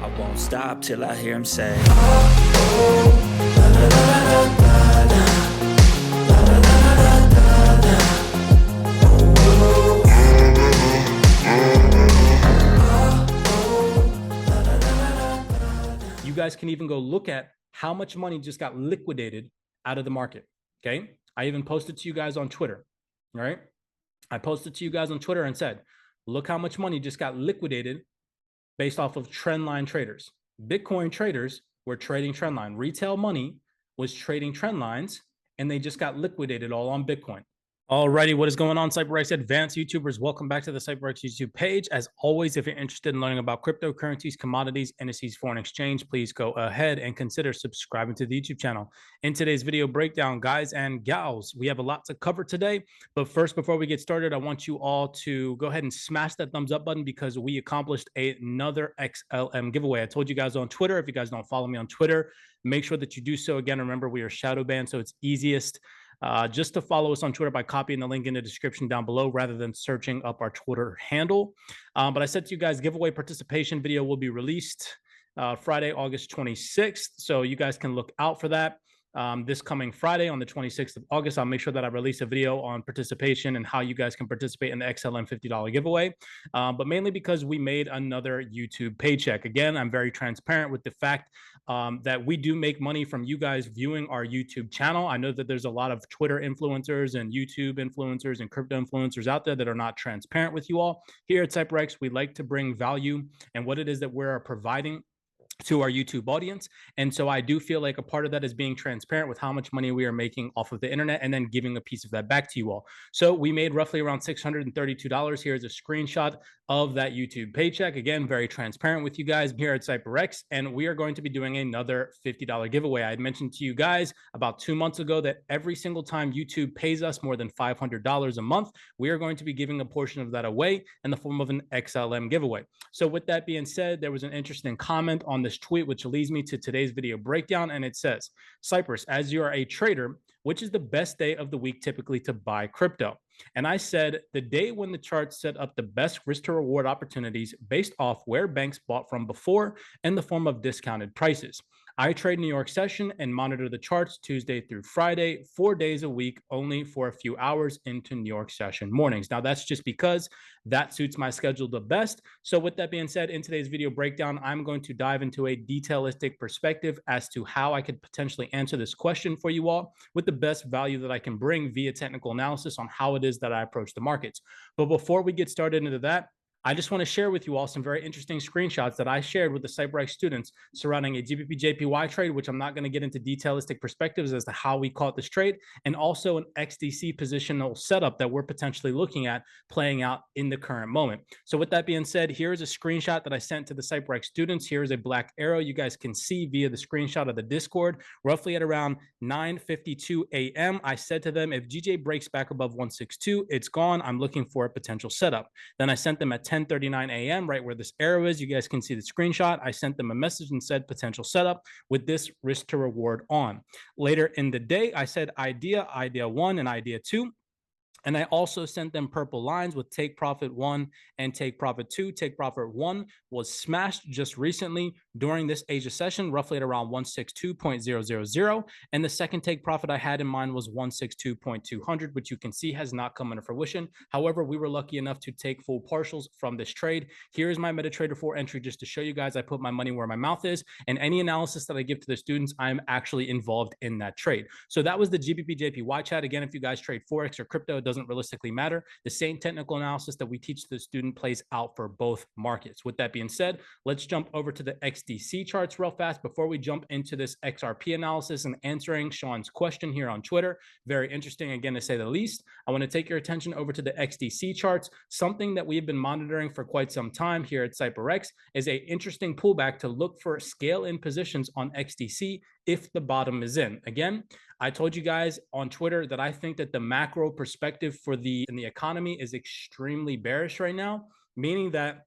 I won't stop till I hear him say, you guys can even go look at how much money just got liquidated out of the market. Okay. I even posted to you guys on Twitter. All right. I posted to you guys on Twitter and said, look how much money just got liquidated based off of trend line traders. Bitcoin traders were trading trend line. Retail money was trading trend lines, and they just got liquidated all on Bitcoin. Alrighty, what is going on, CYPRX advanced YouTubers? Welcome back to the CYPRX YouTube page. As always, if you're interested in learning about cryptocurrencies, commodities, indices, foreign exchange, please go ahead and consider subscribing to the YouTube channel. In today's video breakdown, guys and gals, we have a lot to cover today. But first, before we get started, I want you all to go ahead and smash that thumbs up button because we accomplished another XLM giveaway. I told you guys on Twitter. If you guys don't follow me on Twitter, make sure that you do so. Again, remember, we are shadow banned, so it's easiest just to follow us on Twitter by copying the link in the description down below rather than searching up our Twitter handle. But I said to you guys, giveaway participation video will be released Friday, August 26th. So you guys can look out for that. This coming Friday on the 26th of August, I'll make sure that I release a video on participation and how you guys can participate in the XLM $50 giveaway. But mainly because we made another YouTube paycheck. Again, I'm very transparent with the fact that we do make money from you guys viewing our YouTube channel. I know that there's a lot of Twitter influencers and YouTube influencers and crypto influencers out there that are not transparent with you all. Here at CYPRX, we like to bring value and what it is that we're providing to our YouTube audience. And so I do feel like a part of that is being transparent with how much money we are making off of the internet and then giving a piece of that back to you all. So we made roughly around $632. Here's a screenshot of that YouTube paycheck. Again, very transparent with you guys here at CYPRX. And we are going to be doing another $50 giveaway. I had mentioned to you guys about 2 months ago that every single time YouTube pays us more than $500 a month, we are going to be giving a portion of that away in the form of an XLM giveaway. So with that being said, there was an interesting comment on this tweet, which leads me to today's video breakdown. And it says, Cypress, as you are a trader, which is the best day of the week typically to buy crypto? And I said, the day when the chart set up the best risk to reward opportunities based off where banks bought from before in the form of discounted prices. I trade New York session and monitor the charts Tuesday through Friday, 4 days a week, only for a few hours into New York session mornings. Now, that's just because that suits my schedule the best. So with that being said, in today's video breakdown, I'm going to dive into a detailistic perspective as to how I could potentially answer this question for you all with the best value that I can bring via technical analysis on how it is that I approach the markets. But before we get started into that, I just want to share with you all some very interesting screenshots that I shared with the CYPRX students surrounding a GBP JPY trade, which I'm not going to get into detailistic perspectives as to how we caught this trade, and also an XDC positional setup that we're potentially looking at playing out in the current moment. So with that being said, here's a screenshot that I sent to the CYPRX students. Here's a black arrow you guys can see via the screenshot of the Discord. Roughly at around 9:52 a.m., I said to them, if GJ breaks back above 162, it's gone. I'm looking for a potential setup. Then I sent them at 10:39 a.m., right where this arrow is. You guys can see the screenshot. I sent them a message and said potential setup with this risk to reward on. Later in the day, I said idea 1 and idea 2. And I also sent them purple lines with take profit 1 and take profit 2. Take profit 1 was smashed just recently during this Asia session, roughly at around 162.000. And the second take profit I had in mind was 162.200, which you can see has not come into fruition. However, we were lucky enough to take full partials from this trade. Here's my MetaTrader 4 entry just to show you guys I put my money where my mouth is. And any analysis that I give to the students, I'm actually involved in that trade. So that was the GBP JPY chat. Again, if you guys trade forex or crypto, it doesn't realistically matter. The same technical analysis that we teach the student plays out for both markets. With that being said, let's jump over to the XDC charts real fast before we jump into this XRP analysis and answering Sean's question here on Twitter. Very interesting, again, to say the least. I want to take your attention over to the XDC charts. Something that we've been monitoring for quite some time here at CYPRX is an interesting pullback to look for scale in positions on XDC if the bottom is in. Again, I told you guys on Twitter that I think that the macro perspective for the economy is extremely bearish right now, meaning that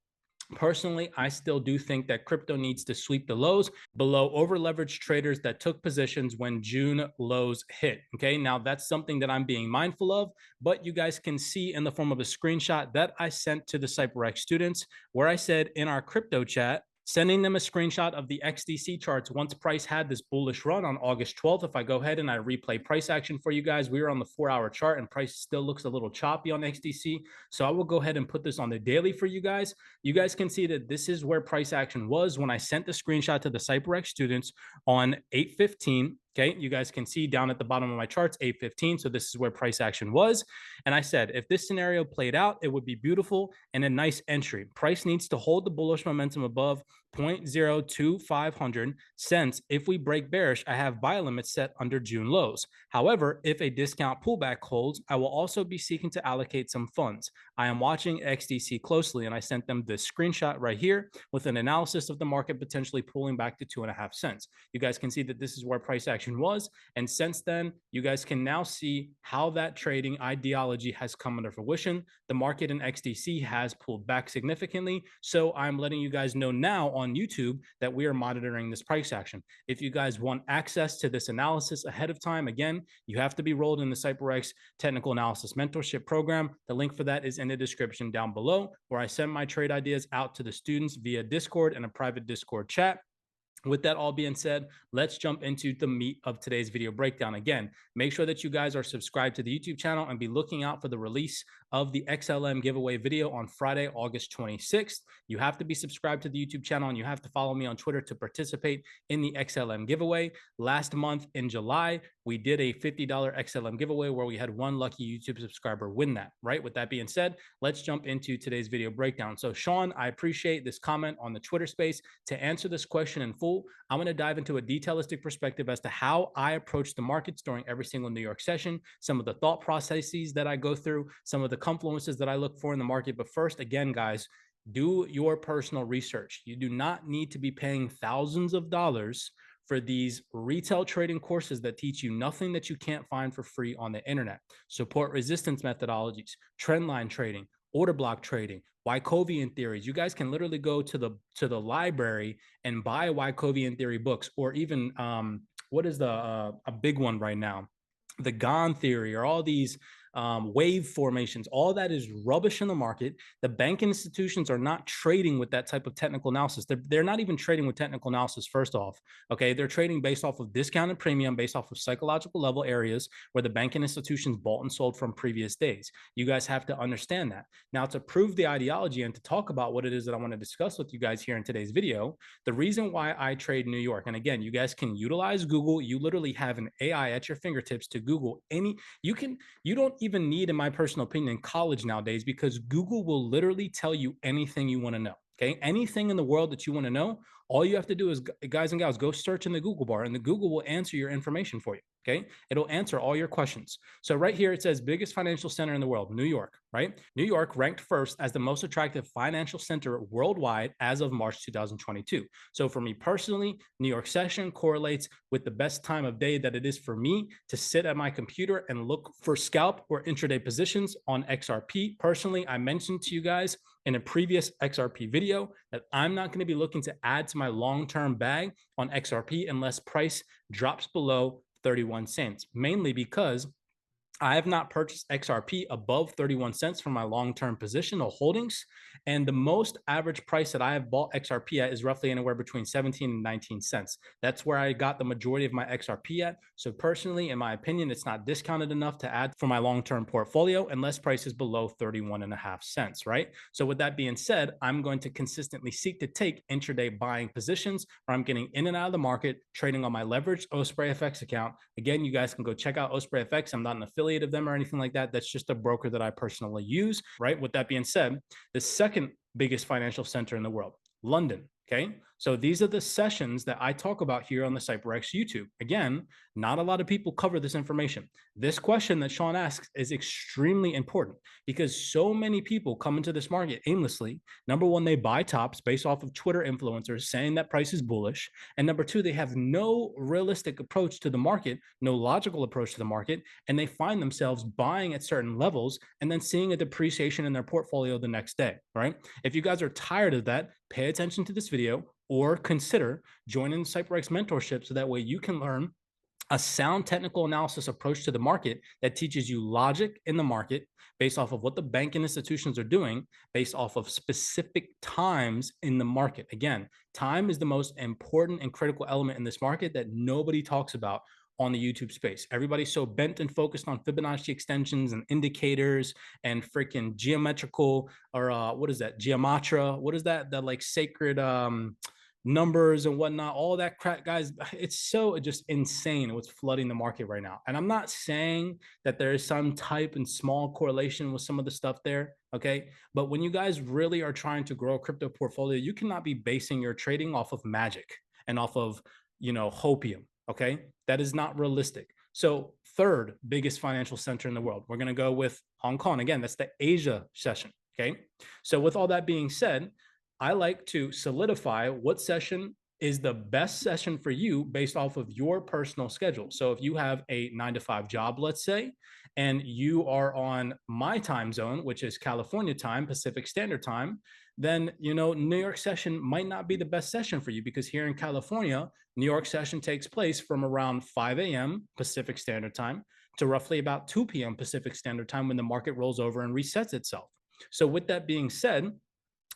personally, I still do think that crypto needs to sweep the lows below over-leveraged traders that took positions when June lows hit. Okay, now that's something that I'm being mindful of, but you guys can see in the form of a screenshot that I sent to the CYPRX students where I said in our crypto chat, sending them a screenshot of the XDC charts once price had this bullish run on August 12th. If I go ahead and I replay price action for you guys, we are on the 4-hour chart and price still looks a little choppy on XDC. So I will go ahead and put this on the daily for you guys. You guys can see that this is where price action was when I sent the screenshot to the CYPRX students on 8/15. Okay, you guys can see down at the bottom of my charts, 8/15. So this is where price action was. And I said, if this scenario played out, it would be beautiful and a nice entry. Price needs to hold the bullish momentum above 0.02500 cents. If we break bearish, I have buy limits set under June lows. However, if a discount pullback holds, I will also be seeking to allocate some funds. I am watching XDC closely, and I sent them this screenshot right here with an analysis of the market potentially pulling back to 2.5 cents. You guys can see that this is where price action was. And since then, you guys can now see how that trading ideology has come under fruition. The market in XDC has pulled back significantly. So I'm letting you guys know now on YouTube that we are monitoring this price action. If you guys want access to this analysis ahead of time, again, you have to be rolled in the CYPRX Technical Analysis Mentorship Program. The link for that is in the description down below, where I send my trade ideas out to the students via Discord and a private Discord chat. With that all being said, let's jump into the meat of today's video breakdown. Again, make sure that you guys are subscribed to the YouTube channel and be looking out for the release of the XLM giveaway video on Friday, August 26th. You have to be subscribed to the YouTube channel and you have to follow me on Twitter to participate in the XLM giveaway. Last month in July, we did a $50 XLM giveaway where we had one lucky YouTube subscriber win that, right? With that being said, let's jump into today's video breakdown. So Sean, I appreciate this comment on the Twitter space. To answer this question in full, I'm going to dive into a detailistic perspective as to how I approach the markets during every single New York session, some of the thought processes that I go through, some of the confluences that I look for in the market. But first, again, guys, do your personal research. You do not need to be paying thousands of dollars for these retail trading courses that teach you nothing that you can't find for free on the internet. Support resistance methodologies, trend line trading, order block trading, Wycovian theories. You guys can literally go to the library and buy Wycovian theory books, or even what is a big one right now, the Gone theory, or all these wave formations. All that is rubbish in the market. The banking institutions are not trading with that type of technical analysis. They're not even trading with technical analysis, first off. Okay, they're trading based off of discounted premium, based off of psychological level areas where the banking institutions bought and sold from previous days. You guys have to understand that. Now, to prove the ideology and to talk about what it is that I want to discuss with you guys here in today's video, the reason why I trade New York, and again, you guys can utilize Google. You literally have an AI at your fingertips to Google any, you don't even need, in my personal opinion, college nowadays, because Google will literally tell you anything you want to know. Okay, anything in the world that you want to know, all you have to do is, guys and gals, go search in the Google bar, and the Google will answer your information for you. Okay, it'll answer all your questions. So right here it says biggest financial center in the world, New York, right? New York ranked first as the most attractive financial center worldwide as of March 2022. So for me personally, New York session correlates with the best time of day that it is for me to sit at my computer and look for scalp or intraday positions on XRP. Personally, I mentioned to you guys in a previous XRP video that I'm not going to be looking to add to my long-term bag on XRP unless price drops below 31 cents, mainly because I have not purchased XRP above 31 cents for my long-term position or holdings. And the most average price that I have bought XRP at is roughly anywhere between 17 and 19 cents. That's where I got the majority of my XRP at. So personally, in my opinion, it's not discounted enough to add for my long-term portfolio unless price is below 31.5 cents, right? So with that being said, I'm going to consistently seek to take intraday buying positions where I'm getting in and out of the market, trading on my leveraged OSPRYFX account. Again, you guys can go check out OSPRYFX. I'm not an affiliate of them or anything like that. That's just a broker that I personally use, right? With that being said, the second biggest financial center in the world, London. Okay, so these are the sessions that I talk about here on the CYPRX YouTube. Again, not a lot of people cover this information. This question that Sean asks is extremely important because so many people come into this market aimlessly. Number one, they buy tops based off of Twitter influencers saying that price is bullish. And number two, they have no realistic approach to the market, no logical approach to the market, and they find themselves buying at certain levels and then seeing a depreciation in their portfolio the next day, right? If you guys are tired of that, pay attention to this video or consider joining the CYPRX mentorship so that way you can learn a sound technical analysis approach to the market that teaches you logic in the market based off of what the banking institutions are doing, based off of specific times in the market. Again, time is the most important and critical element in this market that nobody talks about on the YouTube space. Everybody's so bent and focused on Fibonacci extensions and indicators and freaking geometrical, or what is that? Geometria. What is that? The like sacred numbers and whatnot, all that crap, guys. It's so just insane what's flooding the market right now. And I'm not saying that there is some type and small correlation with some of the stuff there, okay? But when you guys really are trying to grow a crypto portfolio, you cannot be basing your trading off of magic and off of, hopium, okay? That is not realistic. So third biggest financial center in the world, we're going to go with Hong Kong. Again, that's the Asia session, okay? So with all that being said, I like to solidify what session is the best session for you based off of your personal schedule. So if you have a 9-to-5 job, let's say, and you are on my time zone, which is California time, Pacific Standard Time, then, New York session might not be the best session for you, because here in California, New York session takes place from around 5 a.m. Pacific Standard Time to roughly about 2 p.m. Pacific Standard Time, when the market rolls over and resets itself. So with that being said,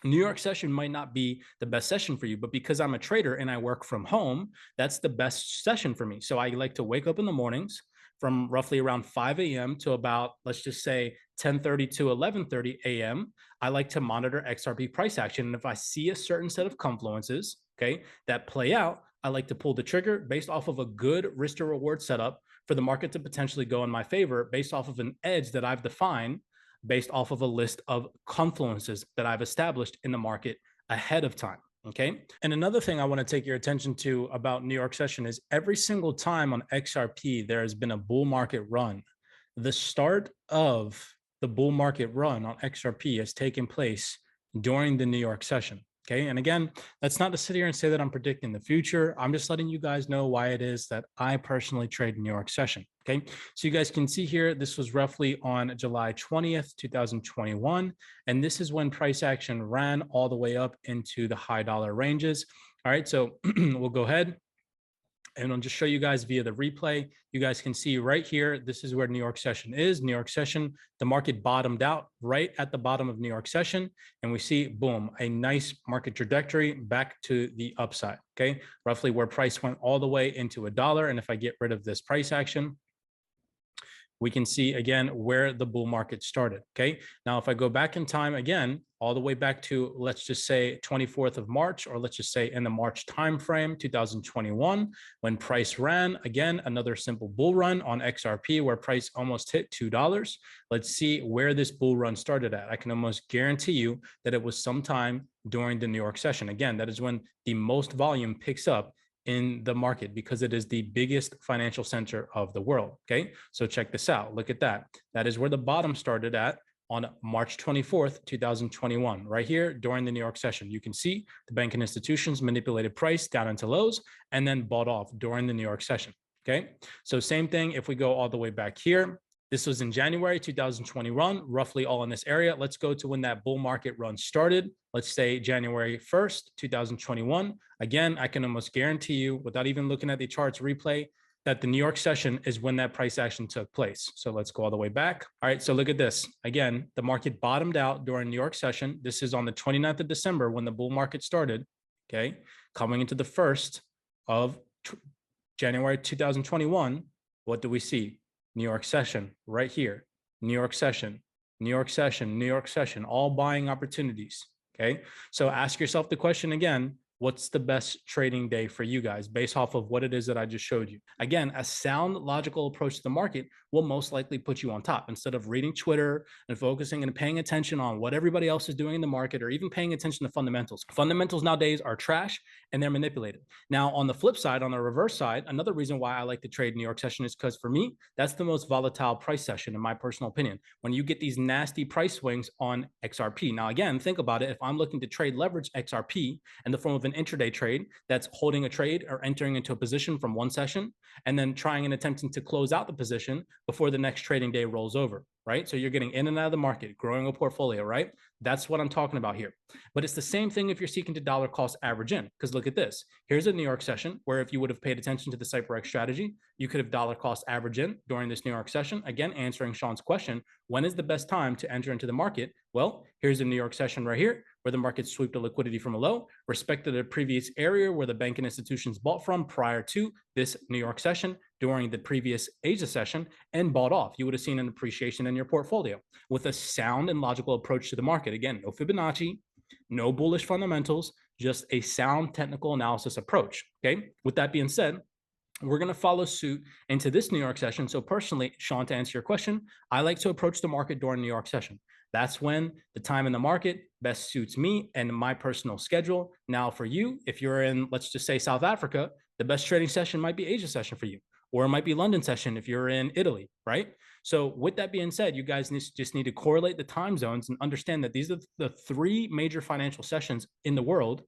New York session might not be the best session for you, but because I'm a trader and I work from home, that's the best session for me. So I like to wake up in the mornings from roughly around 5 a.m. to about, let's just say 10:30 to 11:30 a.m. I like to monitor XRP price action. And if I see a certain set of confluences, okay, that play out, I like to pull the trigger based off of a good risk to reward setup for the market to potentially go in my favor based off of an edge that I've defined, based off of a list of confluences that I've established in the market ahead of time. Okay. And another thing I want to take your attention to about New York session is every single time on XRP, there has been a bull market run. The start of the bull market run on XRP has taken place during the New York session. Okay. And again, that's not to sit here and say that I'm predicting the future. I'm just letting you guys know why it is that I personally trade New York session. Okay. So you guys can see here, this was roughly on July 20th, 2021. And this is when price action ran all the way up into the high dollar ranges. All right. So we'll go ahead and I'll just show you guys via the replay. You guys can see right here, this is where New York session is. New York session, the market bottomed out right at the bottom of New York session. And we see, boom, a nice market trajectory back to the upside, okay? Roughly where price went all the way into $1. And if I get rid of this price action, we can see again where the bull market started. Okay. Now, if I go back in time again, all the way back to, let's just say 24th of March, or let's just say in the March timeframe, 2021, when price ran, again, another simple bull run on XRP where price almost hit $2. Let's see where this bull run started at. I can almost guarantee you that it was sometime during the New York session. Again, that is when the most volume picks up in the market, because it is the biggest financial center of the world. Okay. So check this out. Look at that. That is where the bottom started at on March 24th, 2021, right here during the New York session. You can see the banking institutions manipulated price down into lows and then bought off during the New York session. Okay. So same thing. If we go all the way back here, this was in January 2021, roughly all in this area. Let's go to when that bull market run started. Let's say January 1st, 2021. Again, I can almost guarantee you, without even looking at the charts replay, that the New York session is when that price action took place. So let's go all the way back. All right, so look at this. Again, the market bottomed out during New York session. This is on the 29th of December when the bull market started, okay? Coming into the 1st of January 2021, what do we see? New York session right here, New York session, New York session, New York session, all buying opportunities. Okay. So ask yourself the question again, what's the best trading day for you guys based off of what it is that I just showed you? Again, a sound logical approach to the market will most likely put you on top instead of reading Twitter and focusing and paying attention on what everybody else is doing in the market, or even paying attention to fundamentals. Fundamentals nowadays are trash and they're manipulated. Now, on the flip side, on the reverse side, another reason why I like to trade New York session is because for me, that's the most volatile price session in my personal opinion, when you get these nasty price swings on XRP. Now, again, think about it. If I'm looking to trade leverage XRP in the form of an intraday trade that's holding a trade or entering into a position from one session and then trying and attempting to close out the position before the next trading day rolls over, right? So you're getting in and out of the market, growing a portfolio, right? That's what I'm talking about here. But it's the same thing if you're seeking to dollar cost average in, because look at this. Here's a New York session where if you would have paid attention to the CYPRX strategy, you could have dollar cost average in during this New York session. Again, answering Sean's question, when is the best time to enter into the market? Well, here's a New York session right here where the market swooped a liquidity from a low, respected a previous area where the banking institutions bought from prior to this New York session during the previous Asia session and bought off. You would have seen an appreciation in your portfolio with a sound and logical approach to the market. Again, no Fibonacci, no bullish fundamentals, just a sound technical analysis approach. Okay. With that being said, we're going to follow suit into this New York session. So personally, Sean, to answer your question, I like to approach the market during New York session. That's when the time in the market best suits me and my personal schedule. Now for you, if you're in, let's just say South Africa, the best trading session might be Asia session for you, or it might be London session if you're in Italy, right? So with that being said, you guys just need to correlate the time zones and understand that these are the three major financial sessions in the world,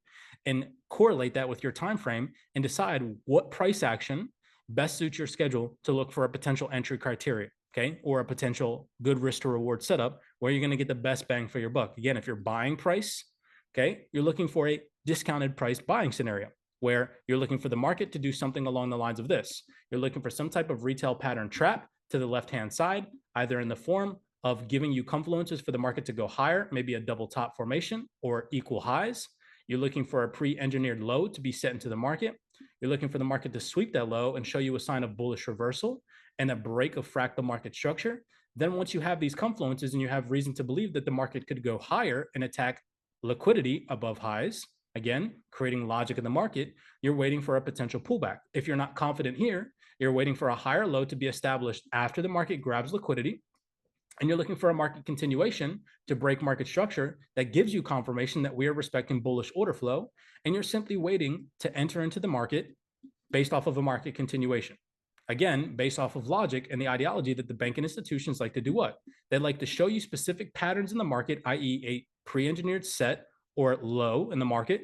and correlate that with your time frame and decide what price action best suits your schedule to look for a potential entry criteria, okay, or a potential good risk to reward setup where you're going to get the best bang for your buck. Again, if you're buying price, okay, you're looking for a discounted price buying scenario where you're looking for the market to do something along the lines of this. You're looking for some type of retail pattern trap to the left-hand side, either in the form of giving you confluences for the market to go higher, maybe a double top formation or equal highs. You're looking for a pre-engineered low to be set into the market. You're looking for the market to sweep that low and show you a sign of bullish reversal and a break of fractal market structure. Then once you have these confluences and you have reason to believe that the market could go higher and attack liquidity above highs, again, creating logic in the market, you're waiting for a potential pullback. If you're not confident here, you're waiting for a higher low to be established after the market grabs liquidity, and you're looking for a market continuation to break market structure that gives you confirmation that we are respecting bullish order flow, and you're simply waiting to enter into the market based off of a market continuation. Again, based off of logic and the ideology that the banking institutions like to do what? They like to show you specific patterns in the market, i.e. a pre-engineered set or low in the market,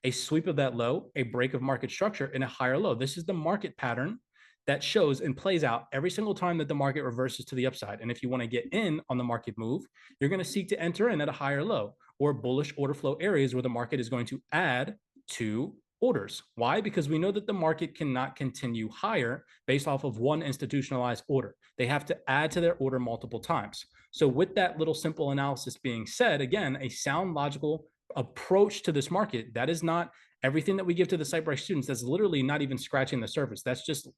a sweep of that low, a break of market structure, and a higher low. This is the market pattern that shows and plays out every single time that the market reverses to the upside. And if you want to get in on the market move, you're going to seek to enter in at a higher low or bullish order flow areas where the market is going to add to orders. Why? Because we know that the market cannot continue higher based off of one institutionalized order. They have to add to their order multiple times. So with that little simple analysis being said, again, a sound logical approach to this market, that is not everything that we give to the CYPRX students. That's literally not even scratching the surface. That's just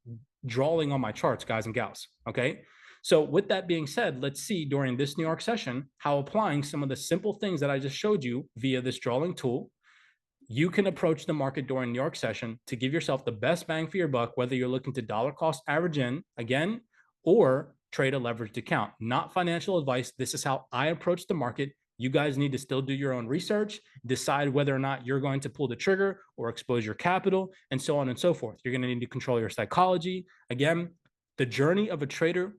drawing on my charts, guys and gals. Okay. So with that being said, let's see during this New York session, how applying some of the simple things that I just showed you via this drawing tool, you can approach the market during New York session to give yourself the best bang for your buck, whether you're looking to dollar cost average in again, or trade a leveraged account. Not financial advice. This is how I approach the market. You guys need to still do your own research, decide whether or not you're going to pull the trigger or expose your capital, and so on and so forth. You're going to need to control your psychology. Again, the journey of a trader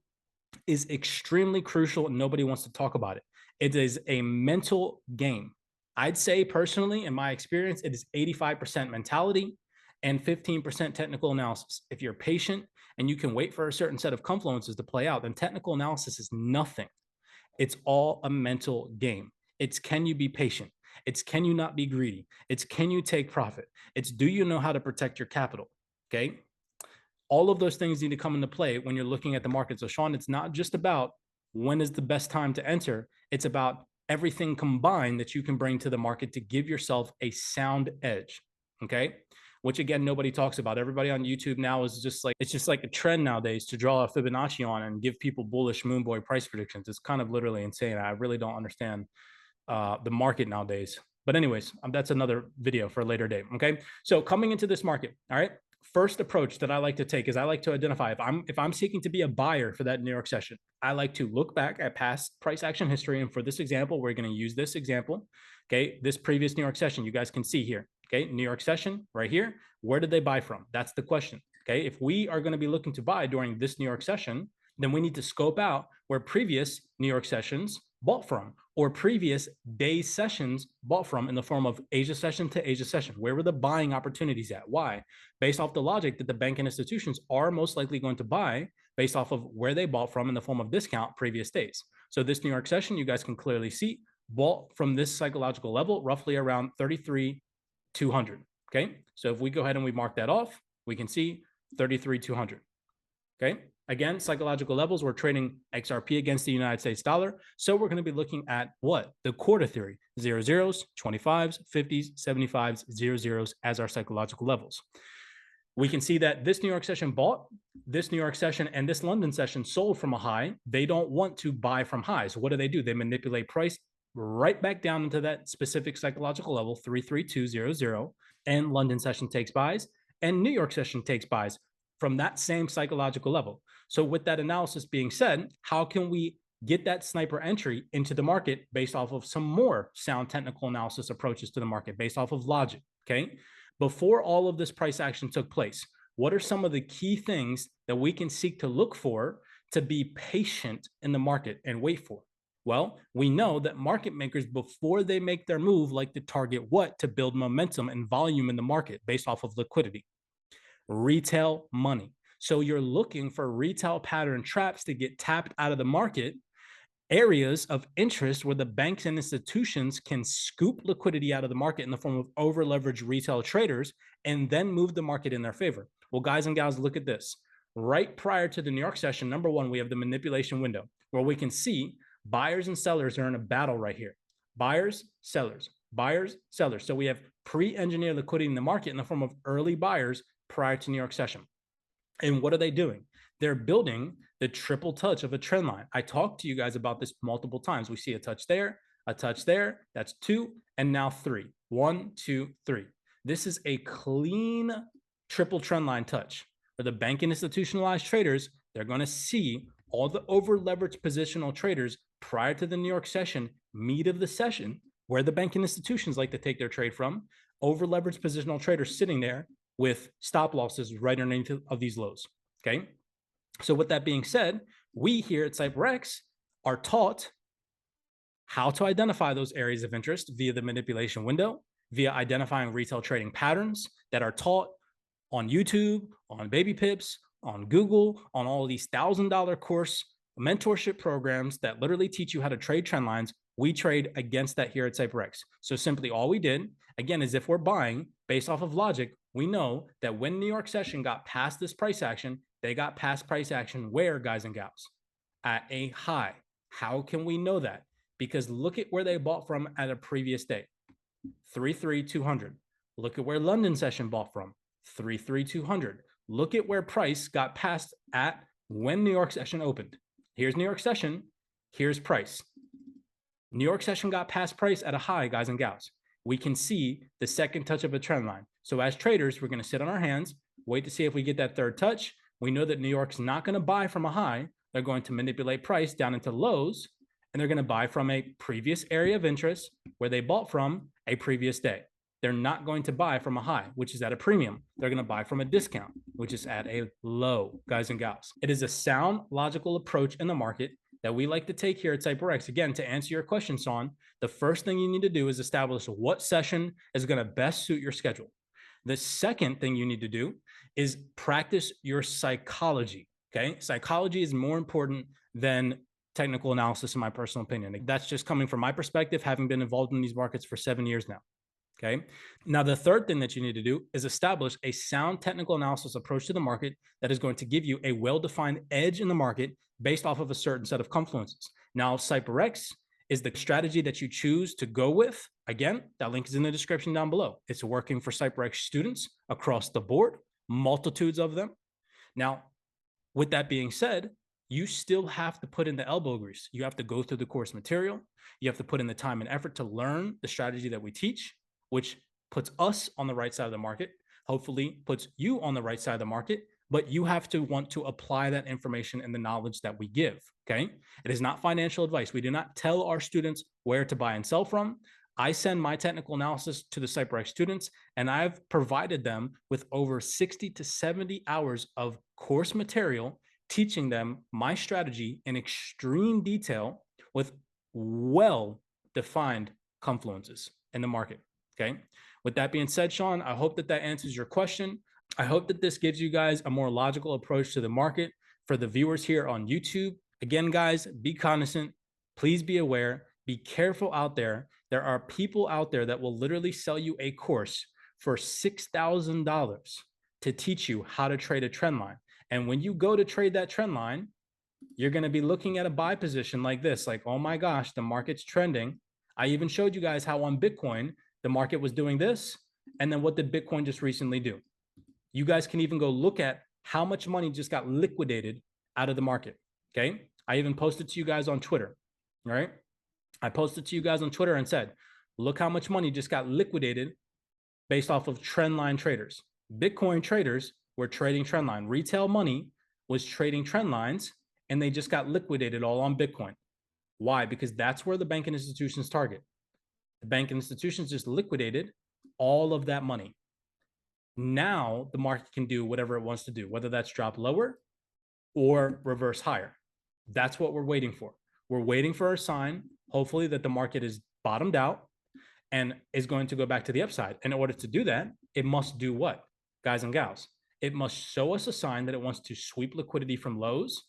is extremely crucial and nobody wants to talk about it. It is a mental game. I'd say personally, in my experience, it is 85% mentality and 15% technical analysis. If you're patient and you can wait for a certain set of confluences to play out, then technical analysis is nothing. It's all a mental game. It's can you be patient? It's can you not be greedy? It's can you take profit? It's do you know how to protect your capital? Okay. All of those things need to come into play when you're looking at the market. So Sean, it's not just about when is the best time to enter. It's about everything combined that you can bring to the market to give yourself a sound edge. Okay. Which again, nobody talks about. Everybody on YouTube now is just like, it's just like a trend nowadays to draw a Fibonacci on and give people bullish moon boy price predictions. It's kind of literally insane. I really don't understand the market nowadays. But anyways, that's another video for a later date. Okay. So coming into this market, all right, first approach that I like to take is I like to identify if I'm seeking to be a buyer for that New York session, I like to look back at past price action history. And for this example, we're going to use this example. Okay. This previous New York session, you guys can see here. Okay. New York session right here. Where did they buy from? That's the question. Okay. If we are going to be looking to buy during this New York session, then we need to scope out where previous New York sessions bought from. or previous day sessions bought from in the form of Asia session to Asia session. Where were the buying opportunities at? Why? Based off the logic that the banking institutions are most likely going to buy based off of where they bought from in the form of discount previous days. So this New York session, you guys can clearly see, bought from this psychological level, roughly around 33,200. Okay. So if we go ahead and we mark that off, we can see 33,200. Okay. Again, psychological levels, we're trading XRP against the United States dollar. So we're going to be looking at what? The quarter theory, 00s, 25s, 50s, 75s, 00s as our psychological levels. We can see that this New York session bought, this New York session and this London session sold from a high. They don't want to buy from highs. So what do? They manipulate price right back down into that specific psychological level, 33200, and London session takes buys, and New York session takes buys from that same psychological level. So with that analysis being said, how can we get that sniper entry into the market based off of some more sound technical analysis approaches to the market based off of logic? Okay. Before all of this price action took place, what are some of the key things that we can seek to look for to be patient in the market and wait for? Well, we know that market makers, before they make their move, like to target what? To build momentum and volume in the market based off of liquidity. Retail money. So you're looking for retail pattern traps to get tapped out of the market, areas of interest where the banks and institutions can scoop liquidity out of the market in the form of over leveraged retail traders and then move the market in their favor. Well, guys and gals, look at this. Right prior to the New York session, number one, we have the manipulation window where we can see buyers and sellers are in a battle right here. Buyers, sellers, buyers, sellers. So we have pre-engineered liquidity in the market in the form of early buyers prior to New York session. And what are they doing? They're building the triple touch of a trend line. I talked to you guys about this multiple times. We see a touch there, that's two, and now three. 1, 2, 3. This is a clean triple trend line touch where the bank and institutionalized traders, they're going to see all the over leveraged positional traders prior to the New York session, meat of the session, where the banking institutions like to take their trade from, over leveraged positional traders sitting there with stop losses right underneath of these lows. Okay. So with that being said, we here at CYPRX are taught how to identify those areas of interest via the manipulation window, via identifying retail trading patterns that are taught on YouTube, on Baby Pips, on Google, on all of these $1,000 course mentorship programs that literally teach you how to trade trend lines. We trade against that here at CYPRX. So simply all we did, again, is if we're buying based off of logic, we know that when New York session got past this price action, they got past price action where, guys and gals? At a high. How can we know that? Because look at where they bought from at a previous day, 33200. Look at where London session bought from, 33200. Look at where price got past at when New York session opened. Here's New York session, here's price. New York session got past price at a high, guys and gals. We can see the second touch of a trend line. So as traders, we're going to sit on our hands, wait to see if we get that third touch. We know that New York's not going to buy from a high. They're going to manipulate price down into lows, and they're going to buy from a previous area of interest where they bought from a previous day. They're not going to buy from a high, which is at a premium. They're going to buy from a discount, which is at a low, guys and gals. It is a sound, logical approach in the market that we like to take here at CYPRX. Again, to answer your question, Son, the first thing you need to do is establish what session is going to best suit your schedule. The second thing you need to do is practice your psychology. Okay. Psychology is more important than technical analysis, in my personal opinion. That's just coming from my perspective, having been involved in these markets for 7 years now. Okay. Now, the third thing that you need to do is establish a sound technical analysis approach to the market that is going to give you a well-defined edge in the market based off of a certain set of confluences. Now, CYPRX is the strategy that you choose to go with. Again, that link is in the description down below. It's working for CYPRX students across the board, multitudes of them. Now, with that being said, you still have to put in the elbow grease. You have to go through the course material. You have to put in the time and effort to learn the strategy that we teach, which puts us on the right side of the market, hopefully puts you on the right side of the market, but you have to want to apply that information and the knowledge that we give, okay? It is not financial advice. We do not tell our students where to buy and sell from. I send my technical analysis to the CYPRX students, and I've provided them with over 60 to 70 hours of course material, teaching them my strategy in extreme detail with well defined confluences in the market. Okay. With that being said, Sean, I hope that answers your question. I hope that this gives you guys a more logical approach to the market. For the viewers here on YouTube, again, guys, be cognizant. Please be aware. Be careful out there. There are people out there that will literally sell you a course for $6,000 to teach you how to trade a trend line. And when you go to trade that trend line, you're going to be looking at a buy position like this, like, oh my gosh, the market's trending. I even showed you guys how on Bitcoin, the market was doing this. And then what did Bitcoin just recently do? You guys can even go look at how much money just got liquidated out of the market. Okay. I even posted to you guys on Twitter. All right. I posted to you guys on Twitter and said, look how much money just got liquidated based off of trend line traders. Bitcoin traders were trading trend line. Retail money was trading trend lines, and they just got liquidated all on Bitcoin. Why? Because that's where the banking institutions target. The banking institutions just liquidated all of that money. Now the market can do whatever it wants to do, whether that's drop lower or reverse higher. That's what we're waiting for. We're waiting for a sign, hopefully, that the market is bottomed out and is going to go back to the upside. In order to do that, it must do what, guys and gals? It must show us a sign that it wants to sweep liquidity from lows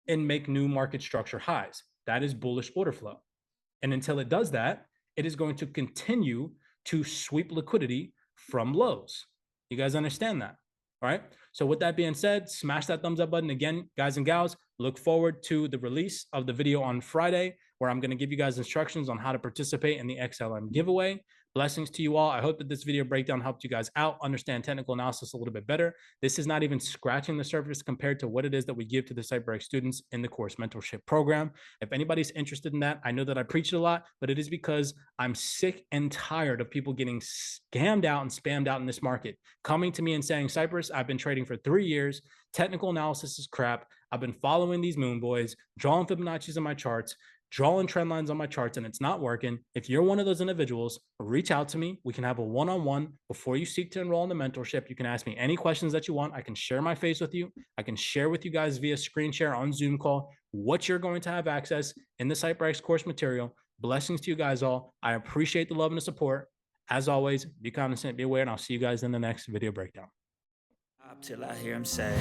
and make new market structure highs. That is bullish order flow. And until it does that, it is going to continue to sweep liquidity from lows. You guys understand that? All right. So with that being said, smash that thumbs up button again, guys and gals. Look forward to the release of the video on Friday, where I'm going to give you guys instructions on how to participate in the XLM giveaway. Blessings to you all. I hope that this video breakdown helped you guys out, understand technical analysis a little bit better. This is not even scratching the surface compared to what it is that we give to the CYPRX students in the course mentorship program. If anybody's interested in that, I know that I preach it a lot, but it is because I'm sick and tired of people getting scammed out and spammed out in this market, coming to me and saying, Cypress, I've been trading for 3 years. Technical analysis is crap. I've been following these moon boys, drawing Fibonacci's on my charts, drawing trend lines on my charts, and it's not working. If you're one of those individuals, reach out to me. We can have a one-on-one before you seek to enroll in the mentorship. You can ask me any questions that you want. I can share my face with you. I can share with you guys via screen share on Zoom call what you're going to have access in the CYPRX course material. Blessings to you guys all. I appreciate the love and the support. As always, be cognizant, be aware, and I'll see you guys in the next video breakdown. Till I hear him say